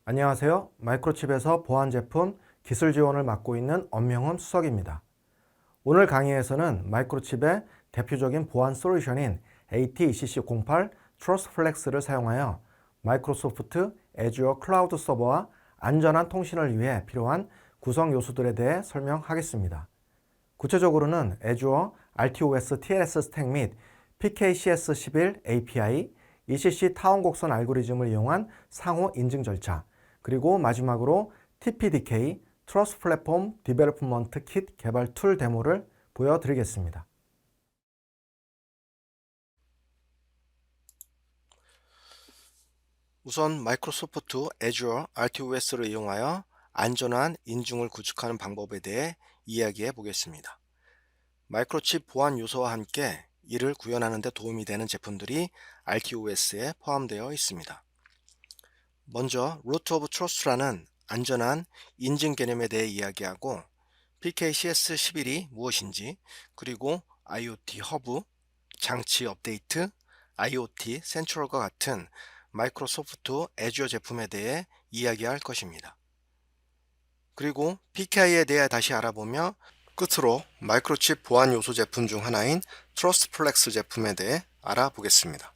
안녕하세요. 마이크로칩에서 보안 제품 기술 지원을 맡고 있는 엄명훈 수석입니다. 오늘 강의에서는 마이크로칩의 대표적인 보안 솔루션인 AT-ECC08 트러스트 플렉스를 사용하여 마이크로소프트 애주어 클라우드 서버와 안전한 통신을 위해 필요한 구성 요소들에 대해 설명하겠습니다. 구체적으로는 애주어 RTOS TLS 스택 및 PKCS11 API, ECC 타원 곡선 알고리즘을 이용한 상호 인증 절차, 그리고 마지막으로 TPDK, 트러스트 플랫폼 디벨롭먼트 킷 개발 툴 데모를 보여드리겠습니다. 우선 마이크로소프트 애주어 RTOS를 이용하여 안전한 인증을 구축하는 방법에 대해 이야기해 보겠습니다. 마이크로칩 보안 요소와 함께 이를 구현하는 데 도움이 되는 제품들이 RTOS에 포함되어 있습니다. 먼저 Root of Trust라는 안전한 인증 개념에 대해 이야기하고 PKCS11이 무엇인지, 그리고 IoT 허브, 장치 업데이트, IoT 센트럴과 같은 마이크로소프트 애주어 제품에 대해 이야기할 것입니다. 그리고 PKI에 대해 다시 알아보며 끝으로 마이크로칩 보안 요소 제품 중 하나인 트러스트 플렉스 제품에 대해 알아보겠습니다.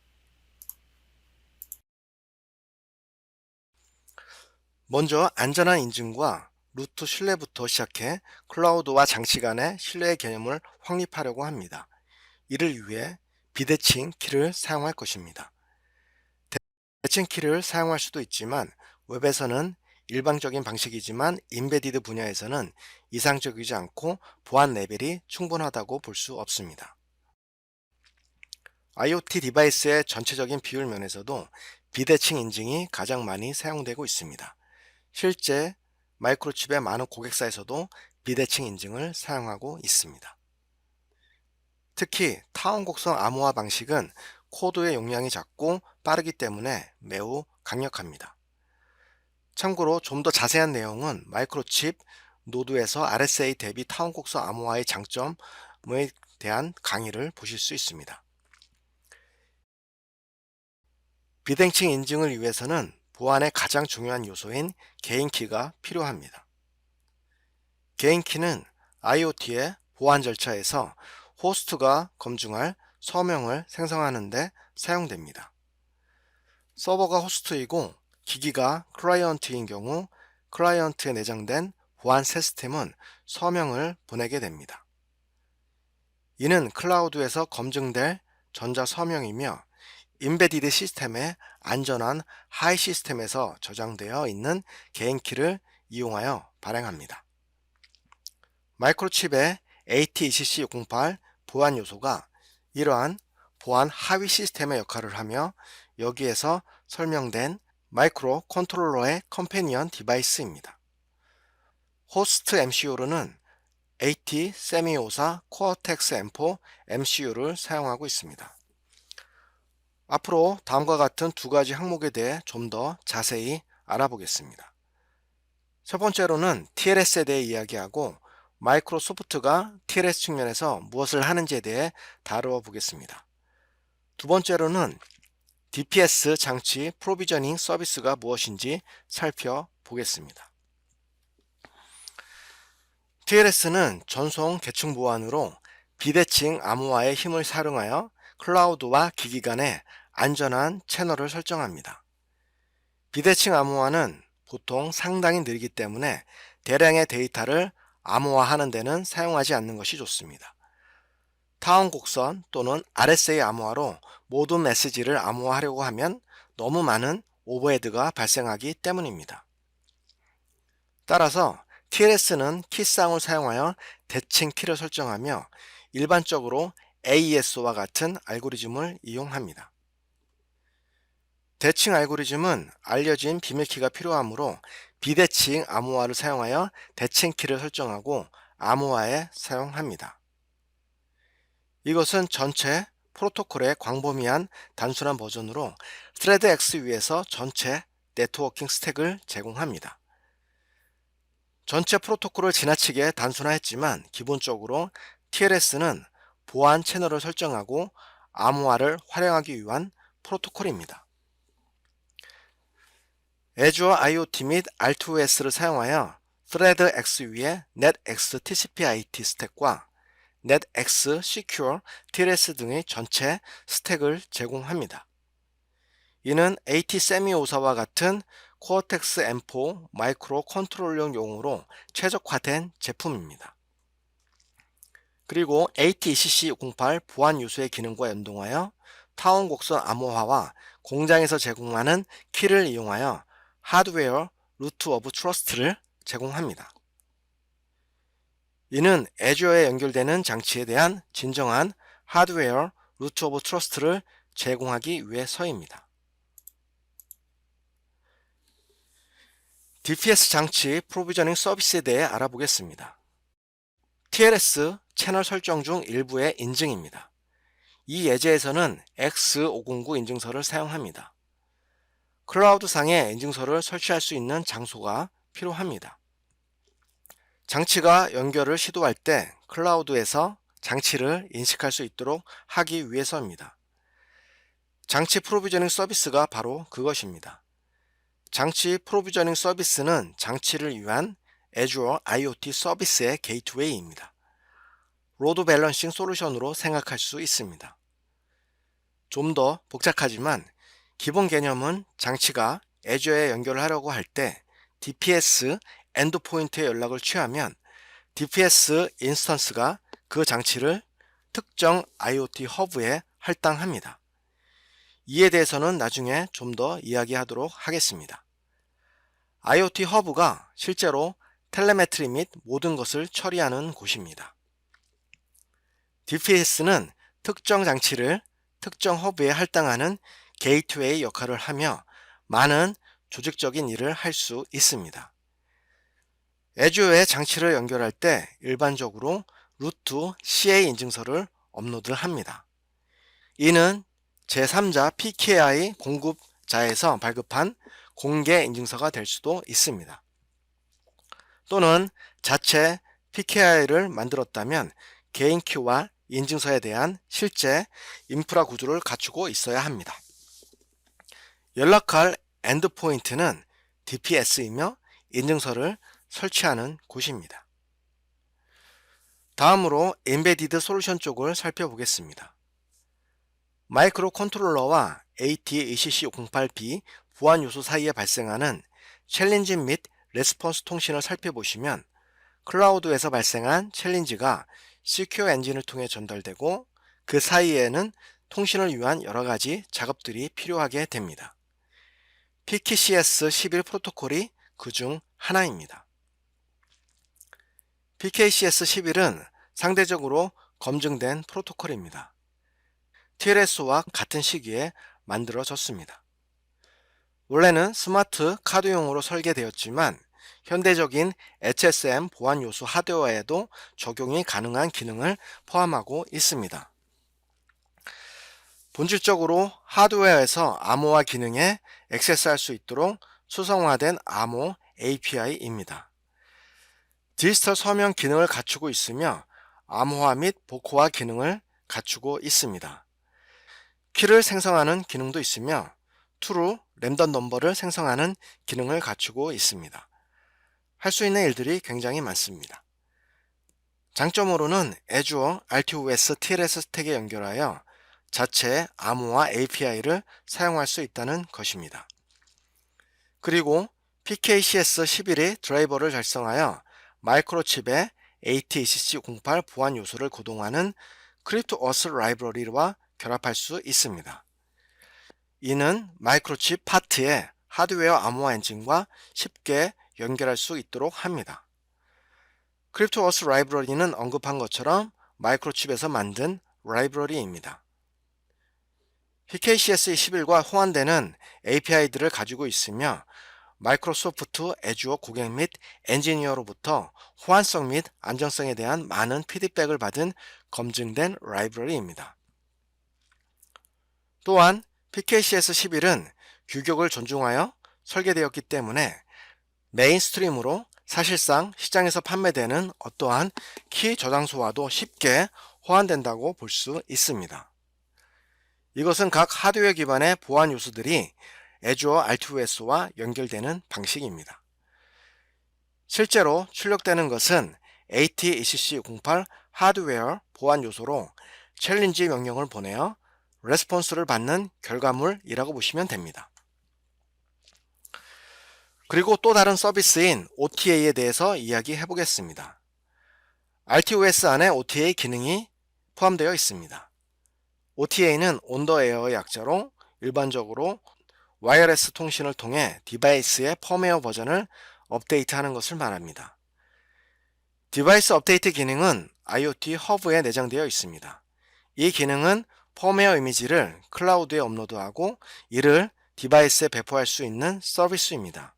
먼저 안전한 인증과 루트 신뢰부터 시작해 클라우드와 장치 간의 신뢰의 개념을 확립하려고 합니다. 이를 위해 비대칭 키를 사용할 것입니다. 대칭 키를 사용할 수도 있지만 웹에서는 일반적인 방식이지만 인베디드 분야에서는 이상적이지 않고 보안 레벨이 충분하다고 볼 수 없습니다. IoT 디바이스의 전체적인 비율 면에서도 비대칭 인증이 가장 많이 사용되고 있습니다. 실제 마이크로칩의 많은 고객사에서도 비대칭 인증을 사용하고 있습니다. 특히 타원 곡선 암호화 방식은 코드의 용량이 작고 빠르기 때문에 매우 강력합니다. 참고로 좀 더 자세한 내용은 마이크로칩 노드에서 RSA 대비 타원 곡선 암호화의 장점에 대한 강의를 보실 수 있습니다. 비대칭 인증을 위해서는 보안의 가장 중요한 요소인 개인키가 필요합니다. 개인키는 IoT의 보안 절차에서 호스트가 검증할 서명을 생성하는 데 사용됩니다. 서버가 호스트이고 기기가 클라이언트인 경우 클라이언트에 내장된 보안 시스템은 서명을 보내게 됩니다. 이는 클라우드에서 검증될 전자 서명이며 인베디드 시스템의 안전한 하이 시스템에서 저장되어 있는 개인키를 이용하여 발행합니다. 마이크로칩의 AT-ECC08 보안 요소가 이러한 보안 하위 시스템의 역할을 하며 여기에서 설명된 마이크로 컨트롤러의 컴패니언 디바이스입니다. 호스트 MCU로는 AT 세미오사 코어텍스 M4 MCU를 사용하고 있습니다. 앞으로 다음과 같은 두 가지 항목에 대해 좀 더 자세히 알아보겠습니다. 첫 번째로는 TLS에 대해 이야기하고 마이크로소프트가 TLS 측면에서 무엇을 하는지에 대해 다루어 보겠습니다. 두 번째로는 DPS 장치 프로비저닝 서비스가 무엇인지 살펴보겠습니다. TLS는 전송 계층 보안으로 비대칭 암호화의 힘을 활용하여 클라우드와 기기 간의 안전한 채널을 설정합니다. 비대칭 암호화는 보통 상당히 느리기 때문에 대량의 데이터를 암호화하는 데는 사용하지 않는 것이 좋습니다. 타원 곡선 또는 RSA 암호화로 모든 메시지를 암호화하려고 하면 너무 많은 오버헤드가 발생하기 때문입니다. 따라서 TLS는 키쌍을 사용하여 대칭 키를 설정하며 일반적으로 AES와 같은 알고리즘을 이용합니다. 대칭 알고리즘은 알려진 비밀키가 필요하므로 비대칭 암호화를 사용하여 대칭 키를 설정하고 암호화에 사용합니다. 이것은 전체 프로토콜의 광범위한 단순한 버전으로 스레드 X 위에서 전체 네트워킹 스택을 제공합니다. 전체 프로토콜을 지나치게 단순화했지만 기본적으로 TLS는 보안 채널을 설정하고 암호화를 활용하기 위한 프로토콜입니다. Azure IoT 및 RTOS를 사용하여 ThreadX 위에 NetX TCP/IP 스택과 NetX Secure TLS 등의 전체 스택을 제공합니다. 이는 AT 세미오사와 같은 코어텍스 M4 마이크로 컨트롤용 용으로 최적화된 제품입니다. 그리고 AT-ECC08 보안 요소의 기능과 연동하여 타원 곡선 암호화와 공장에서 제공하는 키를 이용하여 하드웨어 루트 오브 트러스트를 제공합니다. 이는 애주어에 연결되는 장치에 대한 진정한 하드웨어 루트 오브 트러스트를 제공하기 위해서입니다. DPS 장치 프로비저닝 서비스에 대해 알아보겠습니다. TLS 채널 설정 중 일부의 인증입니다. 이 예제에서는 X509 인증서를 사용합니다. 클라우드상에 인증서를 설치할 수 있는 장소가 필요합니다. 장치가 연결을 시도할 때 클라우드에서 장치를 인식할 수 있도록 하기 위해서입니다. 장치 프로비저닝 서비스가 바로 그것입니다. 장치 프로비저닝 서비스는 장치를 위한 Azure IoT 서비스의 게이트웨이입니다. 로드 밸런싱 솔루션으로 생각할 수 있습니다. 좀 더 복잡하지만 기본 개념은 장치가 Azure에 연결을 하려고 할 때 DPS 엔드포인트에 연락을 취하면 DPS 인스턴스가 그 장치를 특정 IoT 허브에 할당합니다. 이에 대해서는 나중에 좀 더 이야기하도록 하겠습니다. IoT 허브가 실제로 텔레메트리 및 모든 것을 처리하는 곳입니다. DPS는 특정 장치를 특정 허브에 할당하는 게이트웨이 역할을 하며 많은 조직적인 일을 할 수 있습니다. 애주어에 장치를 연결할 때 일반적으로 루트 CA 인증서를 업로드합니다. 이는 제3자 PKI 공급자에서 발급한 공개 인증서가 될 수도 있습니다. 또는 자체 PKI를 만들었다면 개인 키와 인증서에 대한 실제 인프라 구조를 갖추고 있어야 합니다. 연락할 엔드포인트는 DPS이며 인증서를 설치하는 곳입니다. 다음으로 인베디드 솔루션 쪽을 살펴보겠습니다. 마이크로 컨트롤러와 AT-ECC08B 보안 요소 사이에 발생하는 챌린지 및 레스폰스 통신을 살펴보시면 클라우드에서 발생한 챌린지가 시큐어 엔진을 통해 전달되고 그 사이에는 통신을 위한 여러 가지 작업들이 필요하게 됩니다. PKCS11 프로토콜이 그 중 하나입니다. PKCS11은 상대적으로 검증된 프로토콜입니다. TLS와 같은 시기에 만들어졌습니다. 원래는 스마트 카드용으로 설계되었지만 현대적인 HSM 보안 요소 하드웨어에도 적용이 가능한 기능을 포함하고 있습니다. 본질적으로 하드웨어에서 암호화 기능에 액세스할 수 있도록 수성화된 암호 API입니다. 디지털 서명 기능을 갖추고 있으며 암호화 및 복호화 기능을 갖추고 있습니다. 키를 생성하는 기능도 있으며 true 랜덤 넘버를 생성하는 기능을 갖추고 있습니다. 할 수 있는 일들이 굉장히 많습니다. 장점으로는 Azure RTOS TLS 스택에 연결하여 자체 암호화 API를 사용할 수 있다는 것입니다. 그리고 PKCS11의 드라이버를 작성하여 마이크로칩에 AT-ECC08 보안 요소를 구동하는 CryptoOS 라이브러리와 결합할 수 있습니다. 이는 마이크로칩 파트에 하드웨어 암호화 엔진과 쉽게 연결할 수 있도록 합니다. CryptoOS 라이브러리는 언급한 것처럼 마이크로칩에서 만든 라이브러리입니다. PKCS11과 호환되는 API들을 가지고 있으며 마이크로소프트 애주어 고객 및 엔지니어로부터 호환성 및 안정성에 대한 많은 피드백을 받은 검증된 라이브러리입니다. 또한 PKCS11은 규격을 존중하여 설계되었기 때문에 메인스트림으로 사실상 시장에서 판매되는 어떠한 키 저장소와도 쉽게 호환된다고 볼 수 있습니다. 이것은 각 하드웨어 기반의 보안 요소들이 Azure RTOS와 연결되는 방식입니다. 실제로 출력되는 것은 AT-ECC08 하드웨어 보안 요소로 챌린지 명령을 보내어 레스폰스를 받는 결과물이라고 보시면 됩니다. 그리고 또 다른 서비스인 OTA에 대해서 이야기해 보겠습니다. RTOS 안에 OTA 기능이 포함되어 있습니다. OTA는 온더에어의 약자로 일반적으로 와이어레스 통신을 통해 디바이스의 펌웨어 버전을 업데이트하는 것을 말합니다. 디바이스 업데이트 기능은 IoT 허브에 내장되어 있습니다. 이 기능은 펌웨어 이미지를 클라우드에 업로드하고 이를 디바이스에 배포할 수 있는 서비스입니다.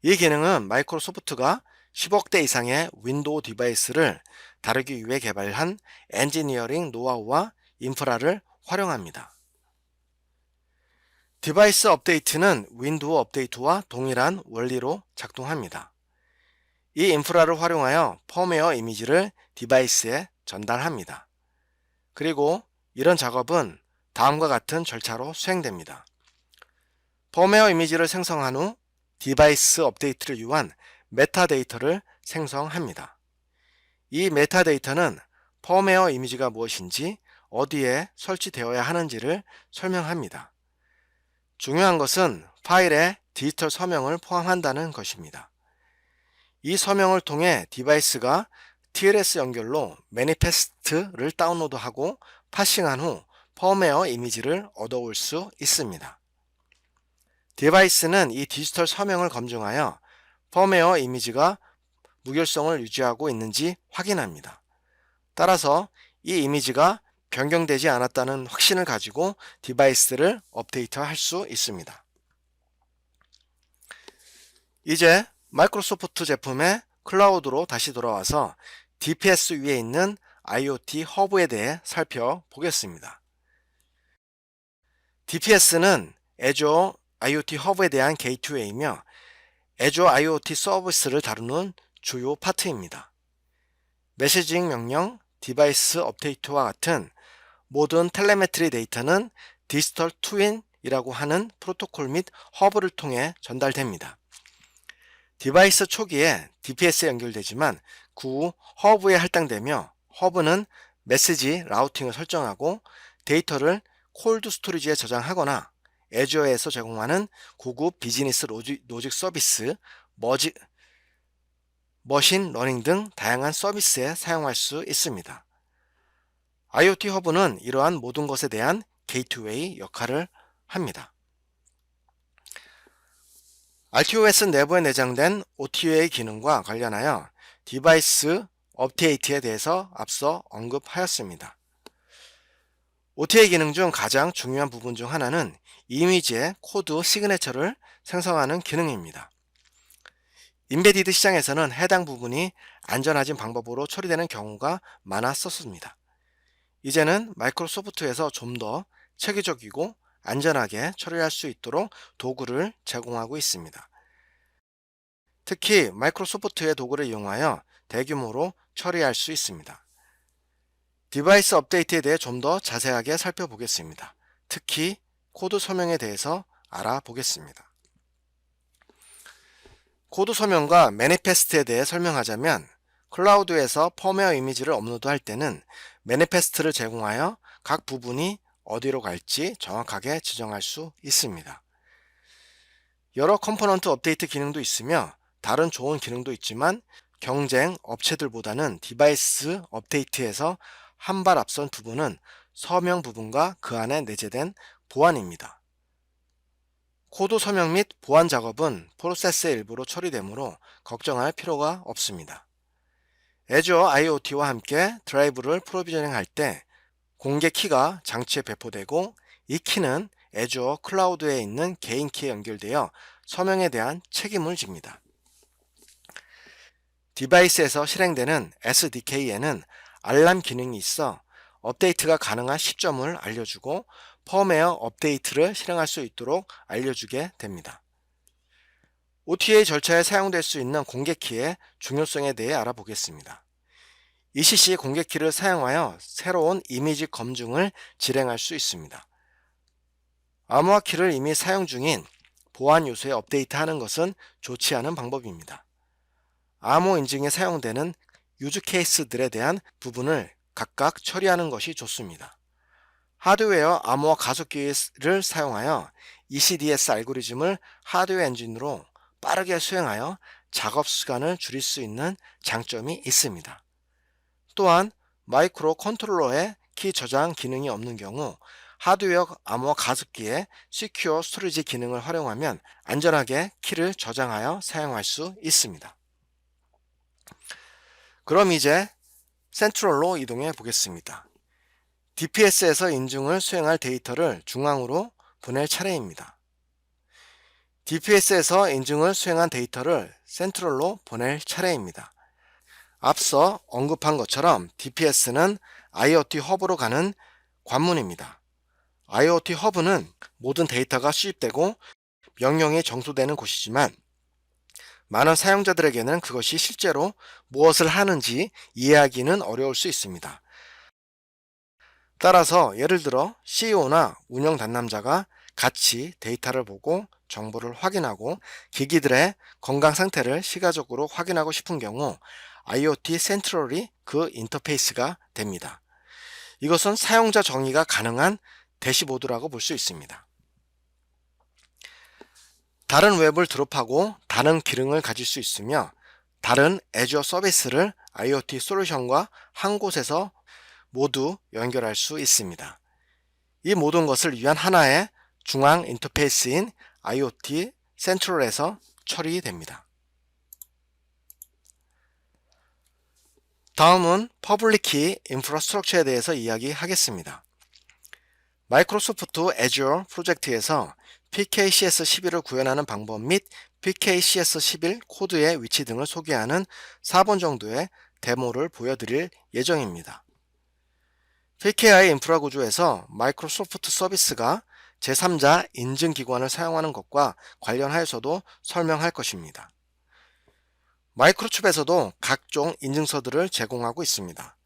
이 기능은 마이크로소프트가 10억 대 이상의 윈도우 디바이스를 다루기 위해 개발한 엔지니어링 노하우와 인프라를 활용합니다. 디바이스 업데이트는 윈도우 업데이트와 동일한 원리로 작동합니다. 이 인프라를 활용하여 펌웨어 이미지를 디바이스에 전달합니다. 그리고 이런 작업은 다음과 같은 절차로 수행됩니다. 펌웨어 이미지를 생성한 후 디바이스 업데이트를 위한 메타데이터를 생성합니다. 이 메타데이터는 펌웨어 이미지가 무엇인지 어디에 설치되어야 하는지를 설명합니다. 중요한 것은 파일에 디지털 서명을 포함한다는 것입니다. 이 서명을 통해 디바이스가 TLS 연결로 매니페스트를 다운로드하고 파싱한 후 펌웨어 이미지를 얻어올 수 있습니다. 디바이스는 이 디지털 서명을 검증하여 펌웨어 이미지가 무결성을 유지하고 있는지 확인합니다. 따라서 이 이미지가 변경되지 않았다는 확신을 가지고 디바이스를 업데이트할 수 있습니다. 이제 마이크로소프트 제품의 클라우드로 다시 돌아와서 DPS 위에 있는 IoT 허브에 대해 살펴보겠습니다. DPS는 Azure IoT 허브에 대한 게이트웨이이며 Azure IoT 서비스를 다루는 주요 파트입니다. 메시징 명령, 디바이스 업데이트와 같은 모든 텔레메트리 데이터는 디지털 트윈이라고 하는 프로토콜 및 허브를 통해 전달됩니다. 디바이스 초기에 DPS에 연결되지만 그 후 허브에 할당되며 허브는 메시지 라우팅을 설정하고 데이터를 콜드 스토리지에 저장하거나 애주어에서 제공하는 고급 비즈니스 로직 서비스, 머신 러닝 등 다양한 서비스에 사용할 수 있습니다. IoT 허브는 이러한 모든 것에 대한 게이트웨이 역할을 합니다. RTOS 내부에 내장된 OTA 기능과 관련하여 디바이스 업데이트에 대해서 앞서 언급하였습니다. OTA 기능 중 가장 중요한 부분 중 하나는 이미지의 코드 시그네처를 생성하는 기능입니다. 인베디드 시장에서는 해당 부분이 안전하진 방법으로 처리되는 경우가 많았었습니다. 이제는 마이크로소프트에서 좀 더 체계적이고 안전하게 처리할 수 있도록 도구를 제공하고 있습니다. 특히 마이크로소프트의 도구를 이용하여 대규모로 처리할 수 있습니다. 디바이스 업데이트에 대해 좀 더 자세하게 살펴보겠습니다. 특히 코드 서명에 대해서 알아보겠습니다. 코드 서명과 매니페스트에 대해 설명하자면 클라우드에서 펌웨어 이미지를 업로드할 때는 매니페스트를 제공하여 각 부분이 어디로 갈지 정확하게 지정할 수 있습니다. 여러 컴포넌트 업데이트 기능도 있으며 다른 좋은 기능도 있지만 경쟁 업체들보다는 디바이스 업데이트에서 한 발 앞선 부분은 서명 부분과 그 안에 내재된 보안입니다. 코드 서명 및 보안 작업은 프로세스의 일부로 처리되므로 걱정할 필요가 없습니다. Azure IoT와 함께 드라이브를 프로비저닝할 때 공개 키가 장치에 배포되고 이 키는 Azure 클라우드에 있는 개인 키에 연결되어 서명에 대한 책임을 집니다. 디바이스에서 실행되는 SDK에는 알람 기능이 있어 업데이트가 가능한 시점을 알려주고 펌웨어 업데이트를 실행할 수 있도록 알려주게 됩니다. OTA 절차에 사용될 수 있는 공개키의 중요성에 대해 알아보겠습니다. ECC 공개키를 사용하여 새로운 이미지 검증을 실행할 수 있습니다. 암호화 키를 이미 사용 중인 보안 요소에 업데이트하는 것은 좋지 않은 방법입니다. 암호 인증에 사용되는 유즈 케이스들에 대한 부분을 각각 처리하는 것이 좋습니다. 하드웨어 암호화 가속기를 사용하여 ECDS 알고리즘을 하드웨어 엔진으로 빠르게 수행하여 작업 시간을 줄일 수 있는 장점이 있습니다. 또한 마이크로 컨트롤러에 키 저장 기능이 없는 경우 하드웨어 암호화 가습기의 Secure 스토리지 기능을 활용하면 안전하게 키를 저장하여 사용할 수 있습니다. 그럼 이제 센트럴로 이동해 보겠습니다. DPS에서 인증을 수행할 데이터를 중앙으로 보낼 차례입니다. DPS에서 인증을 수행한 데이터를 센트럴로 보낼 차례입니다. 앞서 언급한 것처럼 DPS는 IoT 허브로 가는 관문입니다. IoT 허브는 모든 데이터가 수집되고 명령이 정수되는 곳이지만 많은 사용자들에게는 그것이 실제로 무엇을 하는지 이해하기는 어려울 수 있습니다. 따라서 예를 들어 CEO나 운영 담당자가 같이 데이터를 보고 정보를 확인하고 기기들의 건강 상태를 시각적으로 확인하고 싶은 경우 IoT 센트럴이 그 인터페이스가 됩니다. 이것은 사용자 정의가 가능한 대시보드라고 볼 수 있습니다. 다른 웹을 드롭하고 다른 기능을 가질 수 있으며 다른 애주어 서비스를 IoT 솔루션과 한 곳에서 모두 연결할 수 있습니다. 이 모든 것을 위한 하나의 중앙 인터페이스인 IoT 센트럴에서 처리됩니다. 다음은 퍼블릭 키 인프라스트럭처에 대해서 이야기하겠습니다. 마이크로소프트 애주어 프로젝트에서 PKCS11을 구현하는 방법 및 PKCS11 코드의 위치 등을 소개하는 4번 정도의 데모를 보여드릴 예정입니다. PKI 인프라 구조에서 마이크로소프트 서비스가 제3자 인증기관을 사용하는 것과 관련하여서도 설명할 것입니다. 마이크로칩에서도 각종 인증서들을 제공하고 있습니다.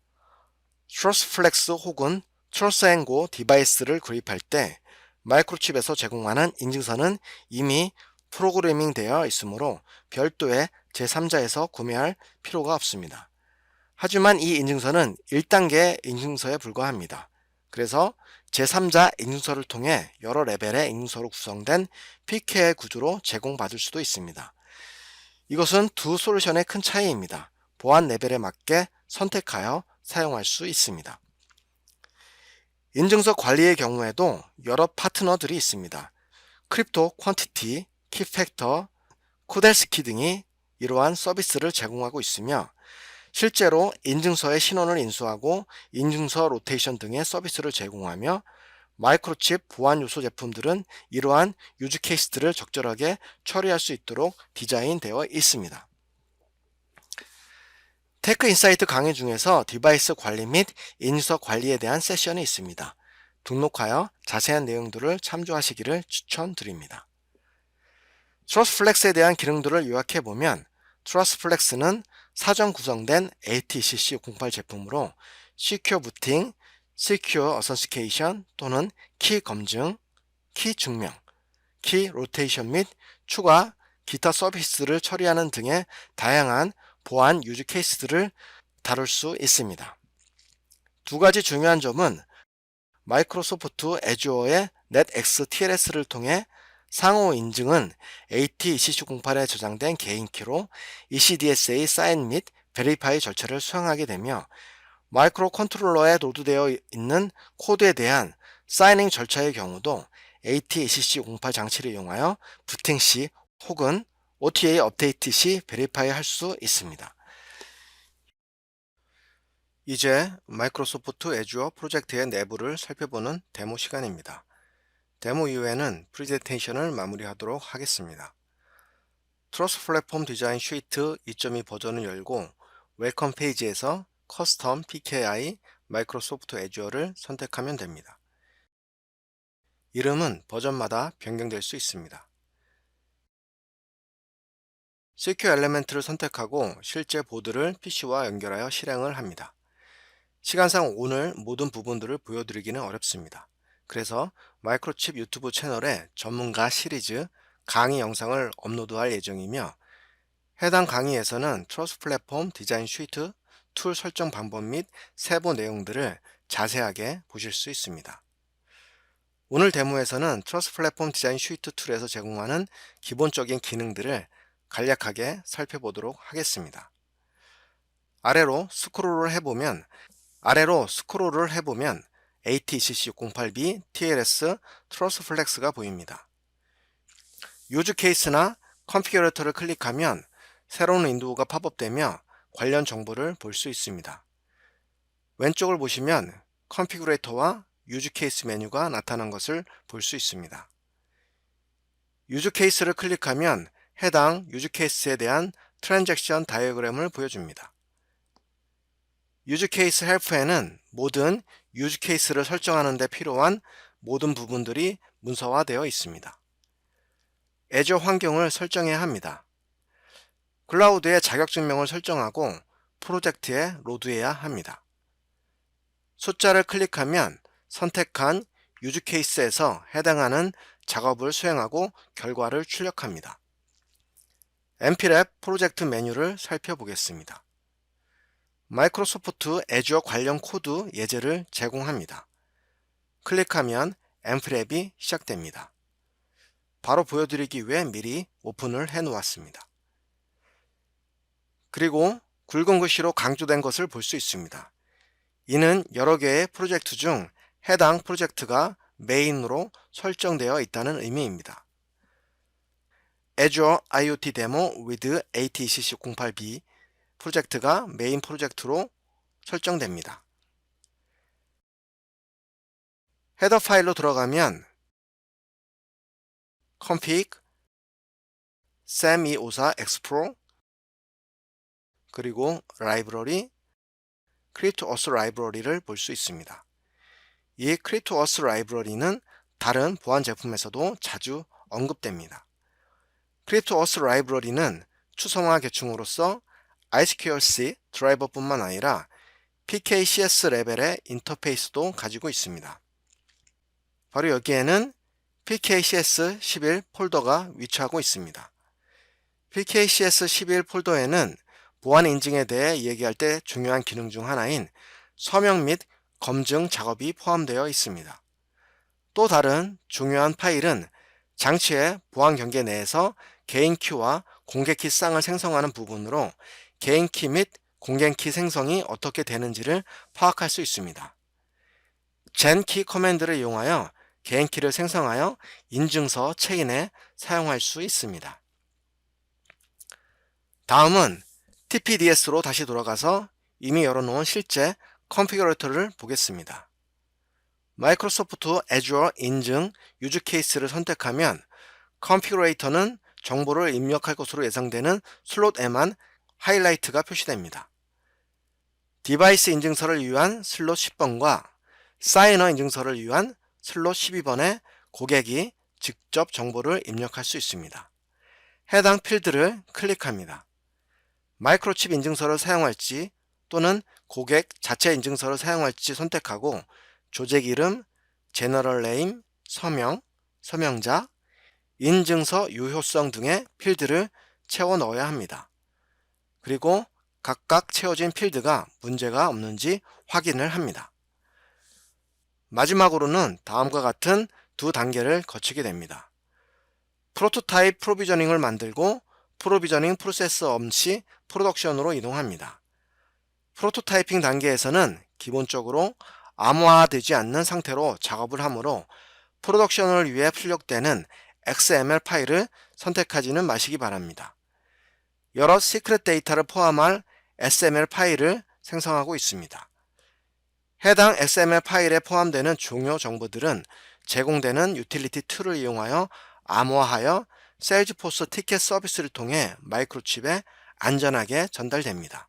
트러스트플렉스 혹은 트러스앤고 디바이스를 구입할 때 마이크로칩에서 제공하는 인증서는 이미 프로그래밍 되어 있으므로 별도의 제3자에서 구매할 필요가 없습니다. 하지만 이 인증서는 1단계 인증서에 불과합니다. 그래서 제3자 인증서를 통해 여러 레벨의 인증서로 구성된 PKI 구조로 제공받을 수도 있습니다. 이것은 두 솔루션의 큰 차이입니다. 보안 레벨에 맞게 선택하여 사용할 수 있습니다. 인증서 관리의 경우에도 여러 파트너들이 있습니다. 크립토 퀀티티, 키팩터, 쿠델스키 등이 이러한 서비스를 제공하고 있으며 실제로 인증서의 신원을 인수하고 인증서 로테이션 등의 서비스를 제공하며 마이크로칩 보안 요소 제품들은 이러한 유즈 케이스들을 적절하게 처리할 수 있도록 디자인되어 있습니다. 테크 인사이트 강의 중에서 디바이스 관리 및 인증서 관리에 대한 세션이 있습니다. 등록하여 자세한 내용들을 참조하시기를 추천드립니다. 트러스트플렉스에 대한 기능들을 요약해보면 트러스트플렉스는 사전 구성된 ATCC08 제품으로 시큐어 부팅, 시큐어 어선티케이션 또는 키 검증, 키 증명, 키 로테이션 및 추가 기타 서비스를 처리하는 등의 다양한 보안 유즈 케이스들을 다룰 수 있습니다. 두 가지 중요한 점은 마이크로소프트 애주어의 NetX TLS를 통해 상호 인증은 AT-ECC08에 저장된 개인키로 ECDSA 사인 및 베리파이 절차를 수행하게 되며 마이크로 컨트롤러에 로드되어 있는 코드에 대한 사이닝 절차의 경우도 AT-ECC08 장치를 이용하여 부팅 시 혹은 OTA 업데이트 시 베리파이 할 수 있습니다. 이제 마이크로소프트 애주어 프로젝트의 내부를 살펴보는 데모 시간입니다. 데모 이후에는 프레젠테이션을 마무리하도록 하겠습니다. 트러스 플랫폼 디자인 슈이트 2.2 버전을 열고 웰컴 페이지에서 커스텀 PKI 마이크로소프트 애주어를 선택하면 됩니다. 이름은 버전마다 변경될 수 있습니다. Secure 엘리멘트를 선택하고 실제 보드를 PC와 연결하여 실행을 합니다. 시간상 오늘 모든 부분들을 보여드리기는 어렵습니다. 그래서 마이크로칩 유튜브 채널에 전문가 시리즈 강의 영상을 업로드할 예정이며 해당 강의에서는 트러스 플랫폼 디자인 슈이트 툴 설정 방법 및 세부 내용들을 자세하게 보실 수 있습니다. 오늘 데모에서는 트러스 플랫폼 디자인 슈이트 툴에서 제공하는 기본적인 기능들을 간략하게 살펴보도록 하겠습니다. 아래로 스크롤을 해보면 AT-CC608B TLS 트러스 플렉스가 보입니다. 유즈 케이스나 컨피규레이터를 클릭하면 새로운 윈도우가 팝업되며 관련 정보를 볼 수 있습니다. 왼쪽을 보시면 컨피규레이터와 유즈 케이스 메뉴가 나타난 것을 볼 수 있습니다. 유즈 케이스를 클릭하면 해당 유즈 케이스에 대한 트랜잭션 다이어그램을 보여줍니다. 유즈 케이스 헬프에는 모든 유즈 케이스를 설정하는 데 필요한 모든 부분들이 문서화되어 있습니다. 애저 환경을 설정해야 합니다. 클라우드에 자격증명을 설정하고 프로젝트에 로드해야 합니다. 숫자를 클릭하면 선택한 유즈 케이스에서 해당하는 작업을 수행하고 결과를 출력합니다. 엠피랩 프로젝트 메뉴를 살펴보겠습니다. 마이크로소프트 애주어 관련 코드 예제를 제공합니다. 클릭하면 엠피랩이 시작됩니다. 바로 보여드리기 위해 미리 오픈을 해 놓았습니다. 그리고 굵은 글씨로 강조된 것을 볼 수 있습니다. 이는 여러 개의 프로젝트 중 해당 프로젝트가 메인으로 설정되어 있다는 의미입니다. Azure IoT Demo with AT-CC08B 프로젝트가 메인 프로젝트로 설정됩니다. 헤더 파일로 들어가면 config, SAM254 explore, 그리고 라이브러리, CreateOS 라이브러리를 볼 수 있습니다. 이 CreateOS 라이브러리는 다른 보안 제품에서도 자주 언급됩니다. CreateOS 라이브러리는 추성화 계층으로서 I2C 드라이버뿐만 아니라 PKCS 레벨의 인터페이스도 가지고 있습니다. 바로 여기에는 PKCS11 폴더가 위치하고 있습니다. PKCS11 폴더에는 보안 인증에 대해 얘기할 때 중요한 기능 중 하나인 서명 및 검증 작업이 포함되어 있습니다. 또 다른 중요한 파일은 장치의 보안 경계 내에서 개인키와 공개키 쌍을 생성하는 부분으로 개인키 및 공개키 생성이 어떻게 되는지를 파악할 수 있습니다. genKey 커맨드를 이용하여 개인키를 생성하여 인증서 체인에 사용할 수 있습니다. 다음은 TPDS로 다시 돌아가서 이미 열어놓은 실제 컨피규레이터를 보겠습니다. 마이크로소프트 애주어 인증 유즈 케이스를 선택하면 컨피규레이터는 정보를 입력할 것으로 예상되는 슬롯에만 하이라이트가 표시됩니다. 디바이스 인증서를 위한 슬롯 10번과 사이너 인증서를 위한 슬롯 12번에 고객이 직접 정보를 입력할 수 있습니다. 해당 필드를 클릭합니다. 마이크로칩 인증서를 사용할지 또는 고객 자체 인증서를 사용할지 선택하고 조직 이름, 제너럴 네임, 서명, 서명자, 인증서 유효성 등의 필드를 채워 넣어야 합니다. 그리고 각각 채워진 필드가 문제가 없는지 확인을 합니다. 마지막으로는 다음과 같은 두 단계를 거치게 됩니다. 프로토타입 프로비저닝을 만들고 프로비저닝 프로세스 없이 프로덕션으로 이동합니다. 프로토타이핑 단계에서는 기본적으로 암호화되지 않는 상태로 작업을 하므로 프로덕션을 위해 출력되는 XML 파일을 선택하지는 마시기 바랍니다. 여러 시크릿 데이터를 포함할 XML 파일을 생성하고 있습니다. 해당 XML 파일에 포함되는 중요 정보들은 제공되는 유틸리티 툴을 이용하여 암호화하여 세일즈포스 티켓 서비스를 통해 마이크로칩에 안전하게 전달됩니다.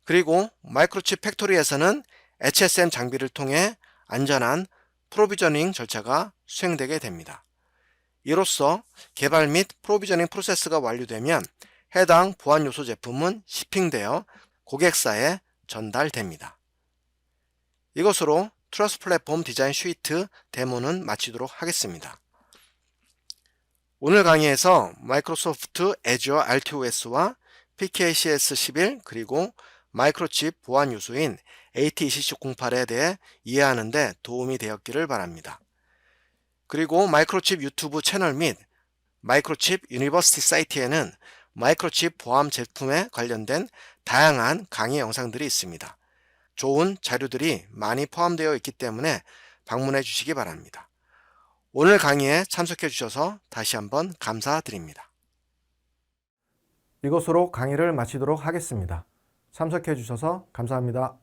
그리고 마이크로칩 팩토리에서는 HSM 장비를 통해 안전한 프로비저닝 절차가 수행되게 됩니다. 이로써 개발 및 프로비저닝 프로세스가 완료되면 해당 보안 요소 제품은 shipping되어 고객사에 전달됩니다. 이것으로 트러스 플랫폼 디자인 슈이트 데모는 마치도록 하겠습니다. 오늘 강의에서 마이크로소프트 애주어 RTOS와 PKCS11 그리고 마이크로칩 보안 요소인 AT27708에 대해 이해하는 데 도움이 되었기를 바랍니다. 그리고 마이크로칩 유튜브 채널 및 마이크로칩 유니버시티 사이트에는 마이크로칩 보안 제품에 관련된 다양한 강의 영상들이 있습니다. 좋은 자료들이 많이 포함되어 있기 때문에 방문해 주시기 바랍니다. 오늘 강의에 참석해 주셔서 다시 한번 감사드립니다. 이것으로 강의를 마치도록 하겠습니다. 참석해 주셔서 감사합니다.